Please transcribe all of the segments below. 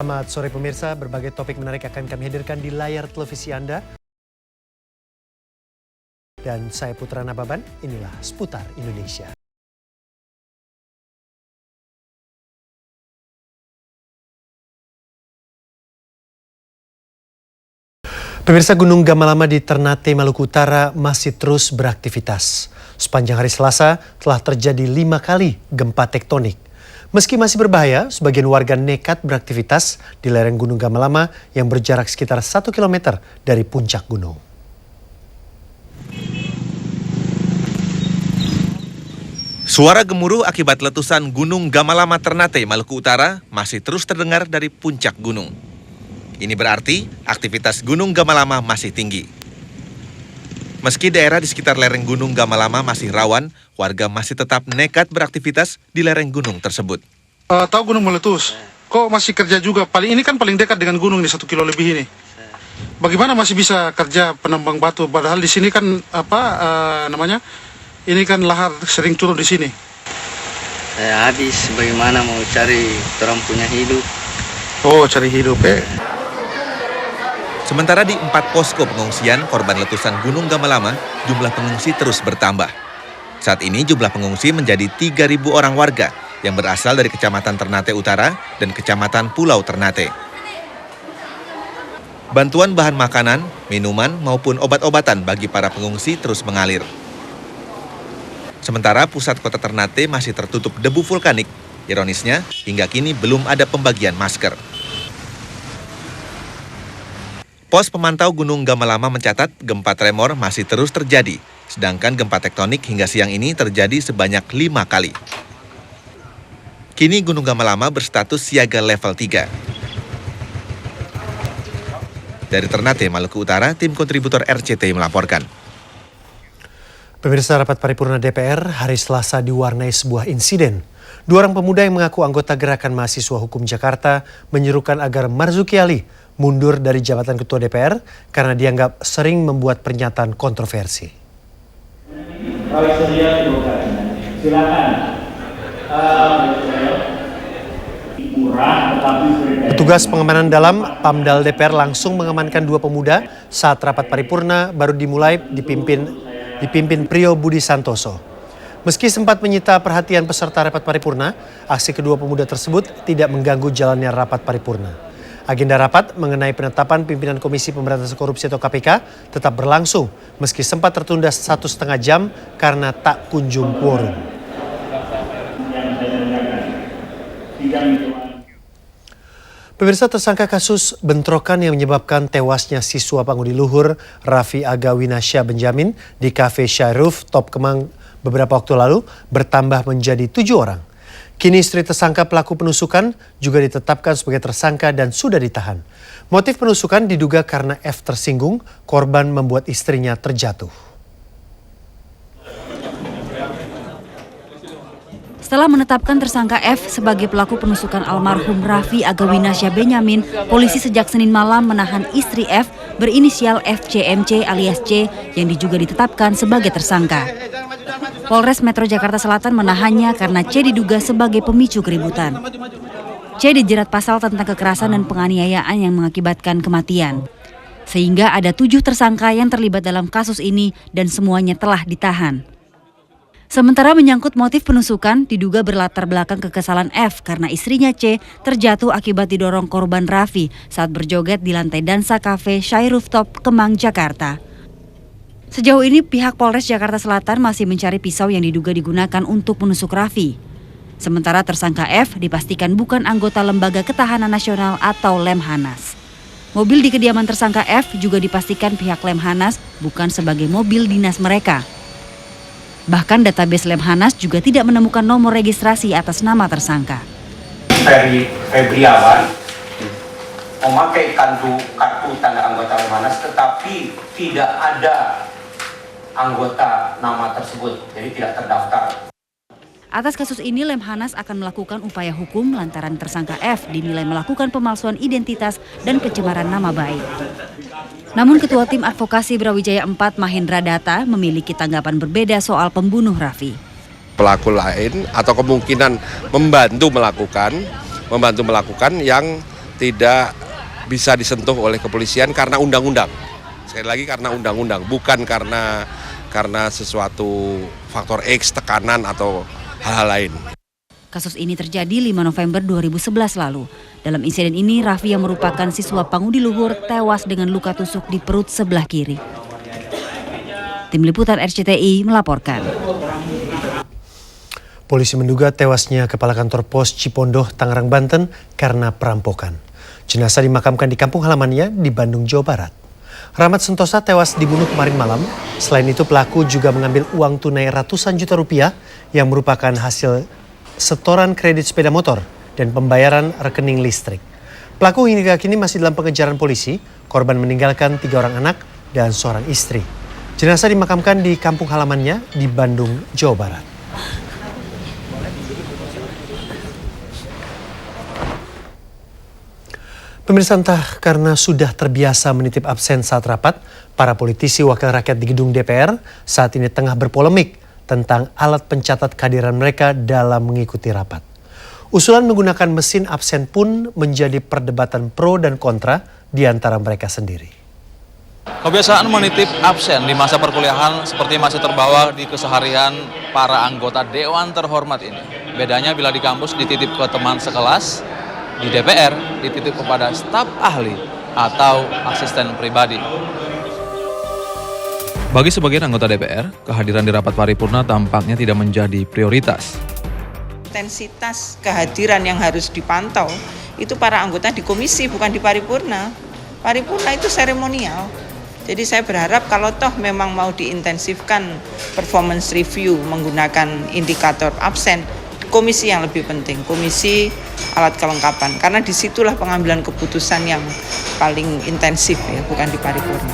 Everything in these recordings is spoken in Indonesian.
Selamat sore pemirsa, berbagai topik menarik akan kami hadirkan di layar televisi Anda. Dan saya Putra Nababan, inilah Seputar Indonesia. Pemirsa, Gunung Gamalama di Ternate, Maluku Utara masih terus beraktivitas. Sepanjang hari Selasa telah terjadi 5 kali gempa tektonik. Meski masih berbahaya, sebagian warga nekat beraktivitas di lereng Gunung Gamalama yang berjarak sekitar 1 km dari puncak gunung. Suara gemuruh akibat letusan Gunung Gamalama Ternate, Maluku Utara masih terus terdengar dari puncak gunung. Ini berarti aktivitas Gunung Gamalama masih tinggi. Meski daerah di sekitar lereng Gunung Gamalama masih rawan, warga masih tetap nekat beraktivitas di lereng gunung tersebut. Tahu gunung meletus, kok masih kerja juga? Ini kan paling dekat dengan gunung nih, 1 kilo lebih ini. Bagaimana masih bisa kerja penambang batu? Padahal di sini kan ini kan lahar sering turun di sini. Saya habis, bagaimana mau cari orang punya hidup? Oh, cari hidup Sementara di 4 posko pengungsian korban letusan Gunung Gamalama, jumlah pengungsi terus bertambah. Saat ini jumlah pengungsi menjadi 3.000 orang warga yang berasal dari Kecamatan Ternate Utara dan Kecamatan Pulau Ternate. Bantuan bahan makanan, minuman, maupun obat-obatan bagi para pengungsi terus mengalir. Sementara pusat kota Ternate masih tertutup debu vulkanik. Ironisnya, hingga kini belum ada pembagian masker. Pos pemantau Gunung Gamalama mencatat gempa tremor masih terus terjadi, sedangkan gempa tektonik hingga siang ini terjadi sebanyak 5 kali. Kini Gunung Gamalama berstatus siaga level 3. Dari Ternate, Maluku Utara, tim kontributor RCTI melaporkan. Pemirsa, rapat paripurna DPR hari Selasa diwarnai sebuah insiden. 2 orang pemuda yang mengaku anggota Gerakan Mahasiswa Hukum Jakarta menyerukan agar Marzuki Ali mundur dari jabatan Ketua DPR karena dianggap sering membuat pernyataan kontroversi. Petugas pengamanan dalam Pamdal DPR langsung mengamankan 2 pemuda saat rapat paripurna baru dimulai dipimpin Prio Budi Santoso. Meski sempat menyita perhatian peserta rapat paripurna, aksi kedua pemuda tersebut tidak mengganggu jalannya rapat paripurna. Agenda rapat mengenai penetapan pimpinan Komisi Pemberantasan Korupsi atau KPK tetap berlangsung meski sempat tertunda 1,5 jam karena tak kunjung quorum. Pemirsa, tersangka kasus bentrokan yang menyebabkan tewasnya siswa Pangudi Luhur Raffi Agawinasya Benjamin di Cafe Shy Rooftop Kemang beberapa waktu lalu bertambah menjadi 7 orang. Kini istri tersangka pelaku penusukan juga ditetapkan sebagai tersangka dan sudah ditahan. Motif penusukan diduga karena F tersinggung, korban membuat istrinya terjatuh. Setelah menetapkan tersangka F sebagai pelaku penusukan almarhum Raffi Agawinasya Benjamin, polisi sejak Senin malam menahan istri F berinisial FCMC alias C yang juga ditetapkan sebagai tersangka. Polres Metro Jakarta Selatan menahannya karena C diduga sebagai pemicu keributan. C dijerat pasal tentang kekerasan dan penganiayaan yang mengakibatkan kematian. Sehingga ada 7 tersangka yang terlibat dalam kasus ini dan semuanya telah ditahan. Sementara menyangkut motif penusukan, diduga berlatar belakang kekesalan F karena istrinya C terjatuh akibat didorong korban Raffi saat berjoget di lantai dansa kafe Shy Rooftop Kemang, Jakarta. Sejauh ini pihak Polres Jakarta Selatan masih mencari pisau yang diduga digunakan untuk menusuk Raffi. Sementara tersangka F dipastikan bukan anggota Lembaga Ketahanan Nasional atau Lemhanas. Mobil di kediaman tersangka F juga dipastikan pihak Lemhanas bukan sebagai mobil dinas mereka. Bahkan database Lemhanas juga tidak menemukan nomor registrasi atas nama tersangka. Febriawan memakai kartu tanda anggota Lemhanas, tetapi tidak ada anggota nama tersebut, jadi tidak terdaftar. Atas kasus ini, Lemhanas akan melakukan upaya hukum lantaran tersangka F dinilai melakukan pemalsuan identitas dan pencemaran nama baik. Namun Ketua Tim Advokasi Brawijaya 4 Mahendra Data memiliki tanggapan berbeda soal pembunuh Raffi. Pelaku lain atau kemungkinan membantu melakukan yang tidak bisa disentuh oleh kepolisian karena undang-undang. Sekali lagi karena undang-undang, bukan karena sesuatu faktor X, tekanan atau hal-hal lain. Kasus ini terjadi 5 November 2011 lalu. Dalam insiden ini, Raffi yang merupakan siswa Pangudi Luhur tewas dengan luka tusuk di perut sebelah kiri. Tim Liputan RCTI melaporkan. Polisi menduga tewasnya Kepala Kantor Pos Cipondoh, Tangerang, Banten karena perampokan. Jenazah dimakamkan di kampung halamannya di Bandung, Jawa Barat. Rahmat Sentosa tewas dibunuh kemarin malam. Selain itu pelaku juga mengambil uang tunai ratusan juta rupiah yang merupakan hasil setoran kredit sepeda motor dan pembayaran rekening listrik. Pelaku hingga kini masih dalam pengejaran polisi. Korban meninggalkan 3 orang anak dan seorang istri. Jenazah dimakamkan di kampung halamannya di Bandung, Jawa Barat. Pemirsa, entah karena sudah terbiasa menitip absen saat rapat, para politisi wakil rakyat di gedung DPR saat ini tengah berpolemik tentang alat pencatat kehadiran mereka dalam mengikuti rapat. Usulan menggunakan mesin absen pun menjadi perdebatan pro dan kontra di antara mereka sendiri. Kebiasaan menitip absen di masa perkuliahan seperti masih terbawa di keseharian para anggota Dewan Terhormat ini. Bedanya bila di kampus dititip ke teman sekelas, di DPR dititip kepada staf ahli atau asisten pribadi. Bagi sebagian anggota DPR, kehadiran di rapat paripurna tampaknya tidak menjadi prioritas. Intensitas kehadiran yang harus dipantau itu para anggota di komisi, bukan di paripurna. Paripurna itu seremonial. Jadi saya berharap kalau toh memang mau diintensifkan performance review menggunakan indikator absen, komisi yang lebih penting, komisi alat kelengkapan. Karena disitulah pengambilan keputusan yang paling intensif ya, bukan di paripurna.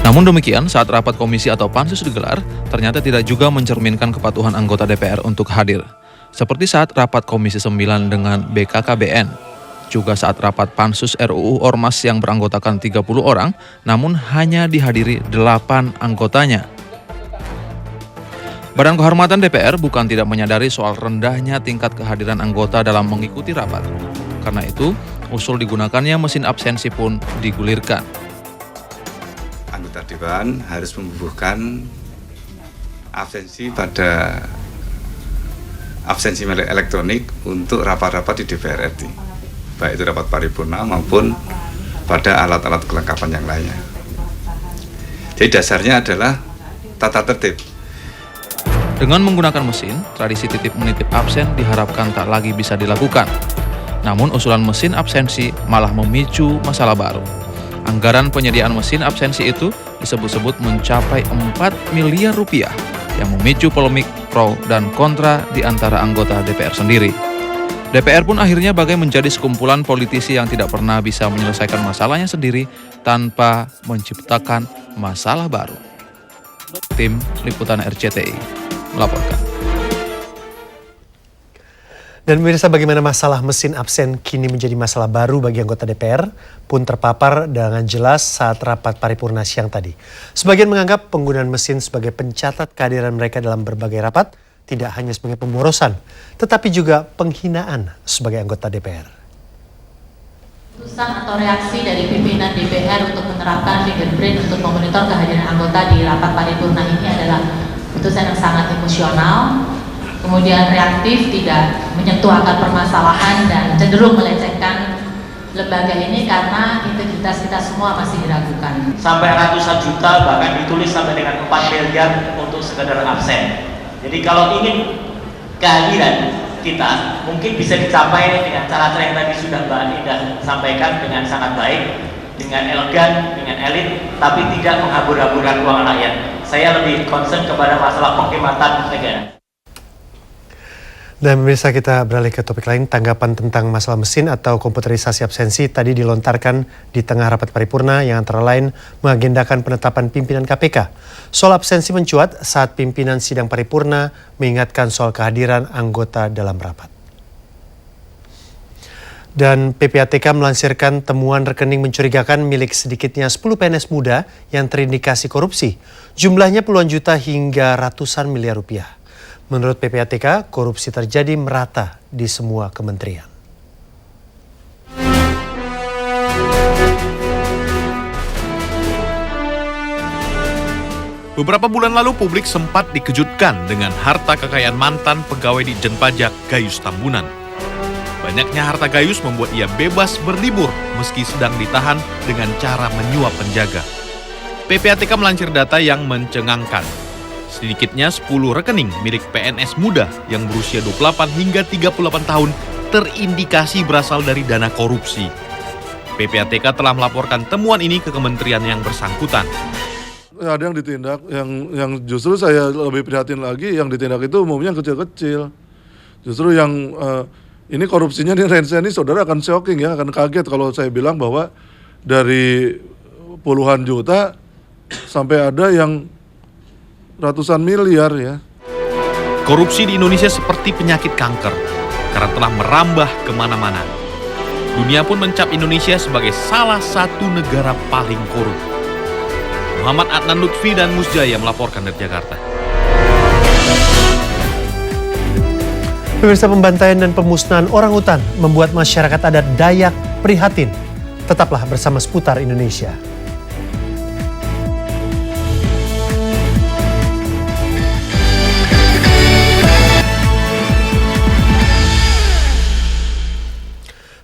Namun demikian, saat rapat komisi atau pansus digelar, ternyata tidak juga mencerminkan kepatuhan anggota DPR untuk hadir. Seperti saat rapat Komisi 9 dengan BKKBN, juga saat rapat pansus RUU Ormas yang beranggotakan 30 orang, namun hanya dihadiri 8 anggotanya. Badan Kehormatan DPR bukan tidak menyadari soal rendahnya tingkat kehadiran anggota dalam mengikuti rapat. Karena itu, usul digunakannya mesin absensi pun digulirkan. Anggota Dewan harus membubuhkan absensi pada absensi elektronik untuk rapat-rapat di DPR RI, baik itu rapat paripurna maupun pada alat-alat kelengkapan yang lainnya. Jadi dasarnya adalah tata tertib. Dengan menggunakan mesin, tradisi titip-menitip absen diharapkan tak lagi bisa dilakukan. Namun usulan mesin absensi malah memicu masalah baru. Anggaran penyediaan mesin absensi itu disebut-sebut mencapai 4 miliar rupiah yang memicu polemik pro dan kontra di antara anggota DPR sendiri. DPR pun akhirnya bagai menjadi sekumpulan politisi yang tidak pernah bisa menyelesaikan masalahnya sendiri tanpa menciptakan masalah baru. Tim Liputan RCTI melaporkan. Dan pemirsa, bagaimana masalah mesin absen kini menjadi masalah baru bagi anggota DPR pun terpapar dengan jelas saat rapat paripurna siang tadi. Sebagian menganggap penggunaan mesin sebagai pencatat kehadiran mereka dalam berbagai rapat tidak hanya sebagai pemborosan, tetapi juga penghinaan sebagai anggota DPR. Keputusan atau reaksi dari pimpinan DPR untuk menerapkan fingerprint untuk memonitor kehadiran anggota di rapat paripurna ini adalah keputusan yang sangat emosional, kemudian reaktif, tidak menyentuh akar permasalahan dan cenderung melecehkan lembaga ini karena integritas kita semua masih diragukan. Sampai ratusan juta, bahkan ditulis sampai dengan 4 miliar untuk sekedar absen. Jadi kalau ingin kehadiran kita mungkin bisa dicapai dengan cara-cara yang tadi sudah Mbak Anida sampaikan dengan sangat baik, dengan elegan, dengan elit, tapi tidak menghambur-hamburkan uang rakyat. Saya lebih concern kepada masalah penghematan negara. Dan pemirsa, kita beralih ke topik lain. Tanggapan tentang masalah mesin atau komputerisasi absensi tadi dilontarkan di tengah rapat paripurna yang antara lain mengagendakan penetapan pimpinan KPK. Soal absensi mencuat saat pimpinan sidang paripurna mengingatkan soal kehadiran anggota dalam rapat. Dan PPATK melansirkan temuan rekening mencurigakan milik sedikitnya 10 PNS muda yang terindikasi korupsi. Jumlahnya puluhan juta hingga ratusan miliar rupiah. Menurut PPATK, korupsi terjadi merata di semua kementerian. Beberapa bulan lalu publik sempat dikejutkan dengan harta kekayaan mantan pegawai di Ditjen Pajak Gayus Tambunan. Banyaknya harta Gayus membuat ia bebas berlibur meski sedang ditahan dengan cara menyuap penjaga. PPATK melansir data yang mencengangkan. Sedikitnya 10 rekening milik PNS muda yang berusia 28 hingga 38 tahun terindikasi berasal dari dana korupsi. PPATK telah melaporkan temuan ini ke kementerian yang bersangkutan. Ada yang ditindak, yang justru saya lebih prihatin lagi, yang ditindak itu umumnya kecil-kecil. Justru yang ini korupsinya di range ini saudara akan shocking ya, akan kaget kalau saya bilang bahwa dari puluhan juta sampai ada yang ratusan miliar ya. Korupsi di Indonesia seperti penyakit kanker karena telah merambah kemana-mana. Dunia pun mencap Indonesia sebagai salah satu negara paling korup. Muhammad Adnan Lutfi dan Mus Jaya melaporkan dari Jakarta. Pemirsa, pembantaian dan pemusnahan orangutan membuat masyarakat adat Dayak prihatin. Tetaplah bersama Seputar Indonesia.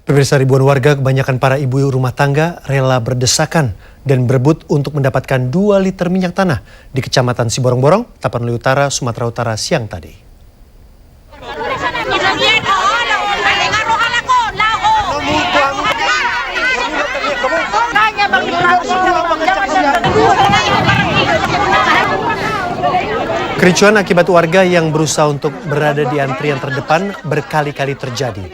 Pemirsa, ribuan warga, kebanyakan para ibu rumah tangga, rela berdesakan dan berebut untuk mendapatkan 2 liter minyak tanah di Kecamatan Siborong-Borong, Tapanuli Utara, Sumatera Utara siang tadi. Kericuan akibat warga yang berusaha untuk berada di antrian terdepan berkali-kali terjadi.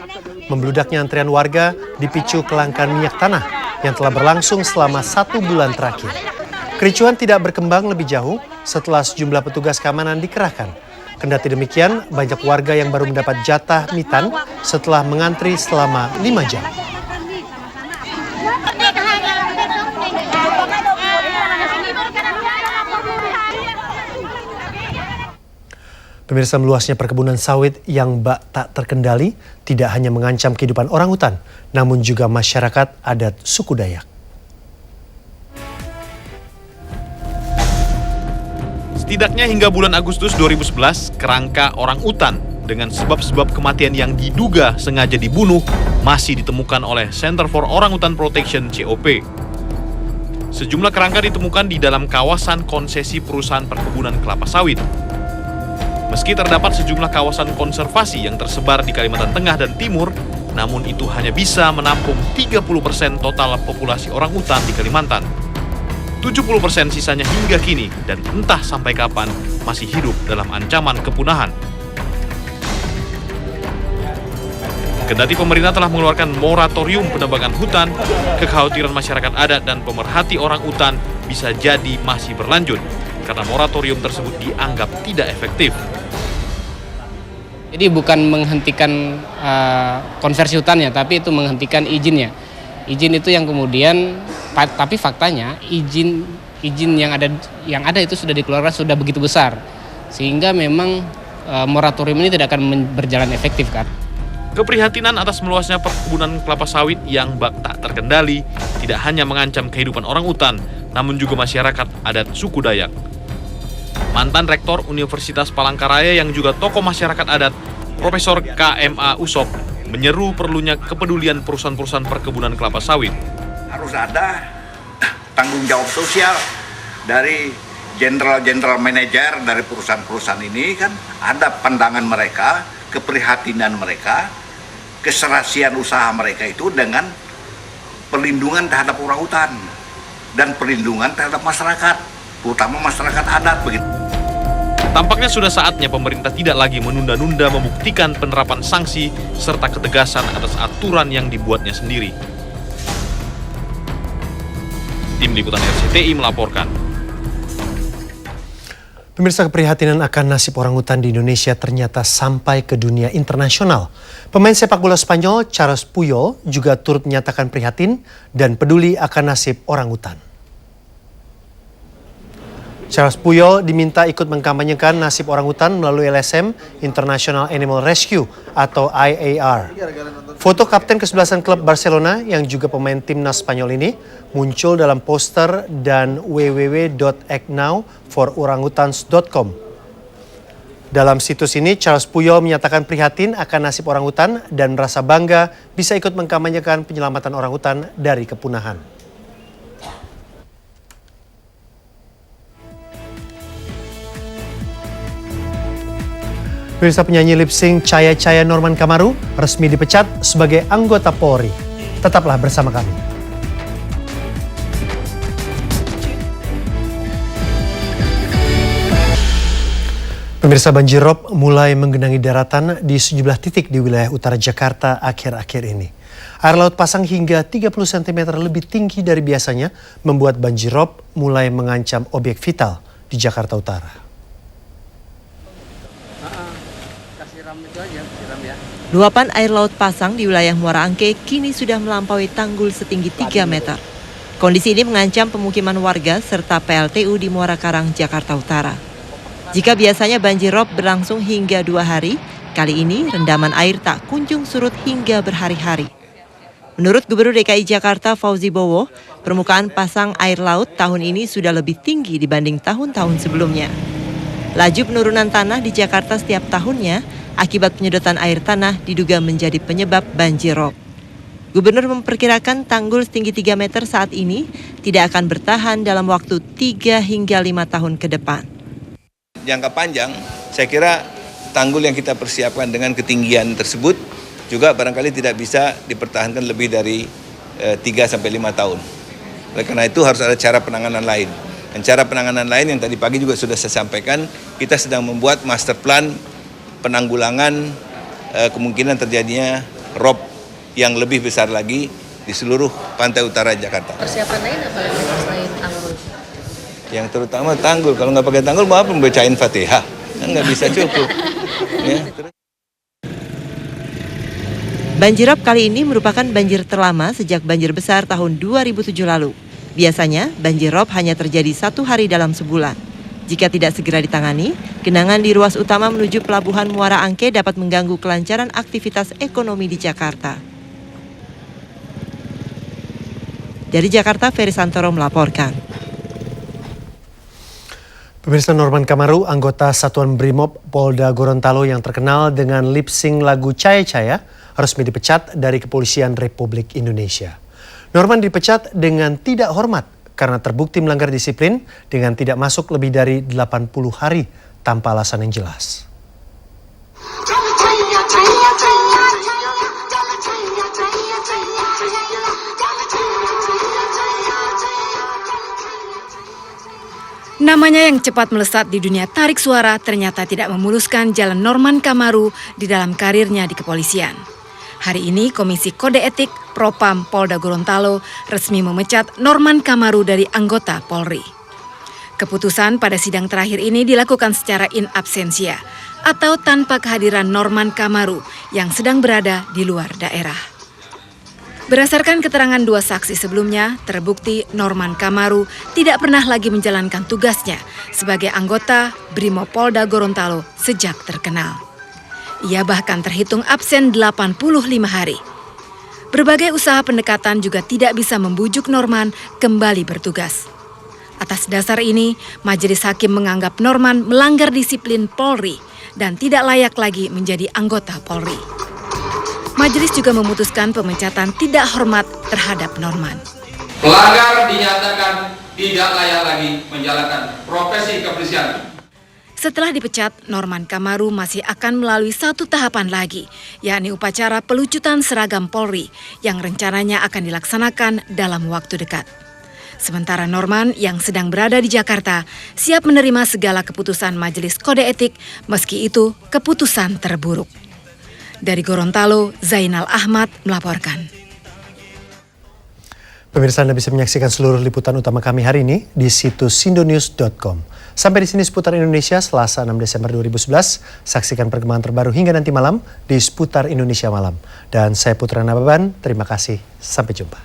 Membludaknya antrian warga dipicu kelangkaan minyak tanah yang telah berlangsung selama 1 bulan terakhir. Kericuan tidak berkembang lebih jauh setelah sejumlah petugas keamanan dikerahkan. Kendati demikian, banyak warga yang baru mendapat jatah mitan setelah mengantri selama 5 jam. Pemirsa, meluasnya perkebunan sawit yang bak tak terkendali tidak hanya mengancam kehidupan orangutan, namun juga masyarakat adat suku Dayak. Setidaknya hingga bulan Agustus 2011, kerangka orangutan dengan sebab-sebab kematian yang diduga sengaja dibunuh masih ditemukan oleh Center for Orangutan Protection COP. Sejumlah kerangka ditemukan di dalam kawasan konsesi perusahaan perkebunan kelapa sawit. Meski terdapat sejumlah kawasan konservasi yang tersebar di Kalimantan Tengah dan Timur, namun itu hanya bisa menampung 30% total populasi orangutan di Kalimantan. 70% sisanya hingga kini dan entah sampai kapan masih hidup dalam ancaman kepunahan. Kendati pemerintah telah mengeluarkan moratorium penebangan hutan, kekhawatiran masyarakat adat dan pemerhati orangutan bisa jadi masih berlanjut karena moratorium tersebut dianggap tidak efektif. Jadi bukan menghentikan konversi hutannya, tapi itu menghentikan izinnya. Izin itu yang kemudian, tapi faktanya izin yang ada itu sudah dikeluarkan sudah begitu besar, sehingga memang moratorium ini tidak akan berjalan efektif kan. Keprihatinan atas meluasnya perkebunan kelapa sawit yang bak tak terkendali tidak hanya mengancam kehidupan orangutan, namun juga masyarakat adat suku Dayak. Mantan Rektor Universitas Palangkaraya yang juga tokoh masyarakat adat, Profesor KMA Usop, menyeru perlunya kepedulian perusahaan-perusahaan perkebunan kelapa sawit. Harus ada tanggung jawab sosial dari general manager dari perusahaan-perusahaan ini, kan ada pandangan mereka, keprihatinan mereka, keserasian usaha mereka itu dengan perlindungan terhadap orangutan dan perlindungan terhadap masyarakat, terutama masyarakat adat begitu. Tampaknya sudah saatnya pemerintah tidak lagi menunda-nunda membuktikan penerapan sanksi serta ketegasan atas aturan yang dibuatnya sendiri. Tim Liputan RCTI melaporkan. Pemirsa, keprihatinan akan nasib orangutan di Indonesia ternyata sampai ke dunia internasional. Pemain sepak bola Spanyol Charles Puyol juga turut menyatakan prihatin dan peduli akan nasib orangutan. Charles Puyol diminta ikut mengkampanyekan nasib orangutan melalui LSM, International Animal Rescue atau IAR. Foto kapten kesebelasan klub Barcelona yang juga pemain timnas Spanyol ini muncul dalam poster dan www.actnowfororangutans.com. Dalam situs ini, Charles Puyol menyatakan prihatin akan nasib orangutan dan merasa bangga bisa ikut mengkampanyekan penyelamatan orangutan dari kepunahan. Pemirsa, penyanyi lip sync Cahaya Norman Kamaru resmi dipecat sebagai anggota Polri. Tetaplah bersama kami. Pemirsa, banjir rob mulai menggenangi daratan di sejumlah titik di wilayah utara Jakarta akhir-akhir ini. Air laut pasang hingga 30 cm lebih tinggi dari biasanya membuat banjir rob mulai mengancam objek vital di Jakarta Utara. Luapan air laut pasang di wilayah Muara Angke kini sudah melampaui tanggul setinggi 3 meter. Kondisi ini mengancam pemukiman warga serta PLTU di Muara Karang, Jakarta Utara. Jika biasanya banjir rob berlangsung hingga 2 hari, kali ini rendaman air tak kunjung surut hingga berhari-hari. Menurut Gubernur DKI Jakarta Fauzi Bowo, permukaan pasang air laut tahun ini sudah lebih tinggi dibanding tahun-tahun sebelumnya. Laju penurunan tanah di Jakarta setiap tahunnya akibat penyedotan air tanah diduga menjadi penyebab banjir rob. Gubernur memperkirakan tanggul setinggi 3 meter saat ini tidak akan bertahan dalam waktu 3 hingga 5 tahun ke depan. Jangka panjang, saya kira tanggul yang kita persiapkan dengan ketinggian tersebut juga barangkali tidak bisa dipertahankan lebih dari 3-5 tahun. Oleh karena itu harus ada cara penanganan lain. Dan cara penanganan lain yang tadi pagi juga sudah saya sampaikan, kita sedang membuat master plan penanggulangan kemungkinan terjadinya rob yang lebih besar lagi di seluruh pantai utara Jakarta. Persiapan lain apa lagi selain tanggul? Yang terutama tanggul, kalau nggak pakai tanggul mau apa membacain Fatihah? Nggak bisa cukup. Ya. Banjir rob kali ini merupakan banjir terlama sejak banjir besar tahun 2007 lalu. Biasanya banjir rob hanya terjadi 1 hari dalam sebulan. Jika tidak segera ditangani, genangan di ruas utama menuju pelabuhan Muara Angke dapat mengganggu kelancaran aktivitas ekonomi di Jakarta. Dari Jakarta, Ferry Santoro melaporkan. Pemirsa, Norman Kamaru, anggota Satuan Brimob Polda Gorontalo yang terkenal dengan lip sync lagu Cahaya, resmi dipecat dari Kepolisian Republik Indonesia. Norman dipecat dengan tidak hormat karena terbukti melanggar disiplin dengan tidak masuk lebih dari 80 hari tanpa alasan yang jelas. Namanya yang cepat melesat di dunia tarik suara ternyata tidak memuluskan jalan Norman Kamaru di dalam karirnya di kepolisian. Hari ini Komisi Kode Etik Propam Polda Gorontalo resmi memecat Norman Kamaru dari anggota Polri. Keputusan pada sidang terakhir ini dilakukan secara in absentia atau tanpa kehadiran Norman Kamaru yang sedang berada di luar daerah. Berdasarkan keterangan 2 saksi sebelumnya, terbukti Norman Kamaru tidak pernah lagi menjalankan tugasnya sebagai anggota Brimob Polda Gorontalo sejak terkenal. Ia bahkan terhitung absen 85 hari. Berbagai usaha pendekatan juga tidak bisa membujuk Norman kembali bertugas. Atas dasar ini, Majelis Hakim menganggap Norman melanggar disiplin Polri dan tidak layak lagi menjadi anggota Polri. Majelis juga memutuskan pemecatan tidak hormat terhadap Norman. Pelanggar dinyatakan tidak layak lagi menjalankan profesi kepolisian. Setelah dipecat, Norman Kamaru masih akan melalui 1 tahapan lagi, yakni upacara pelucutan seragam Polri yang rencananya akan dilaksanakan dalam waktu dekat. Sementara Norman yang sedang berada di Jakarta siap menerima segala keputusan Majelis Kode Etik meski itu keputusan terburuk. Dari Gorontalo, Zainal Ahmad melaporkan. Pemirsa, Anda bisa menyaksikan seluruh liputan utama kami hari ini di situs sindonews.com. Sampai di sini Seputar Indonesia Selasa 6 Desember 2011. Saksikan perkembangan terbaru hingga nanti malam di Seputar Indonesia Malam. Dan saya Putra Nababan, terima kasih. Sampai jumpa.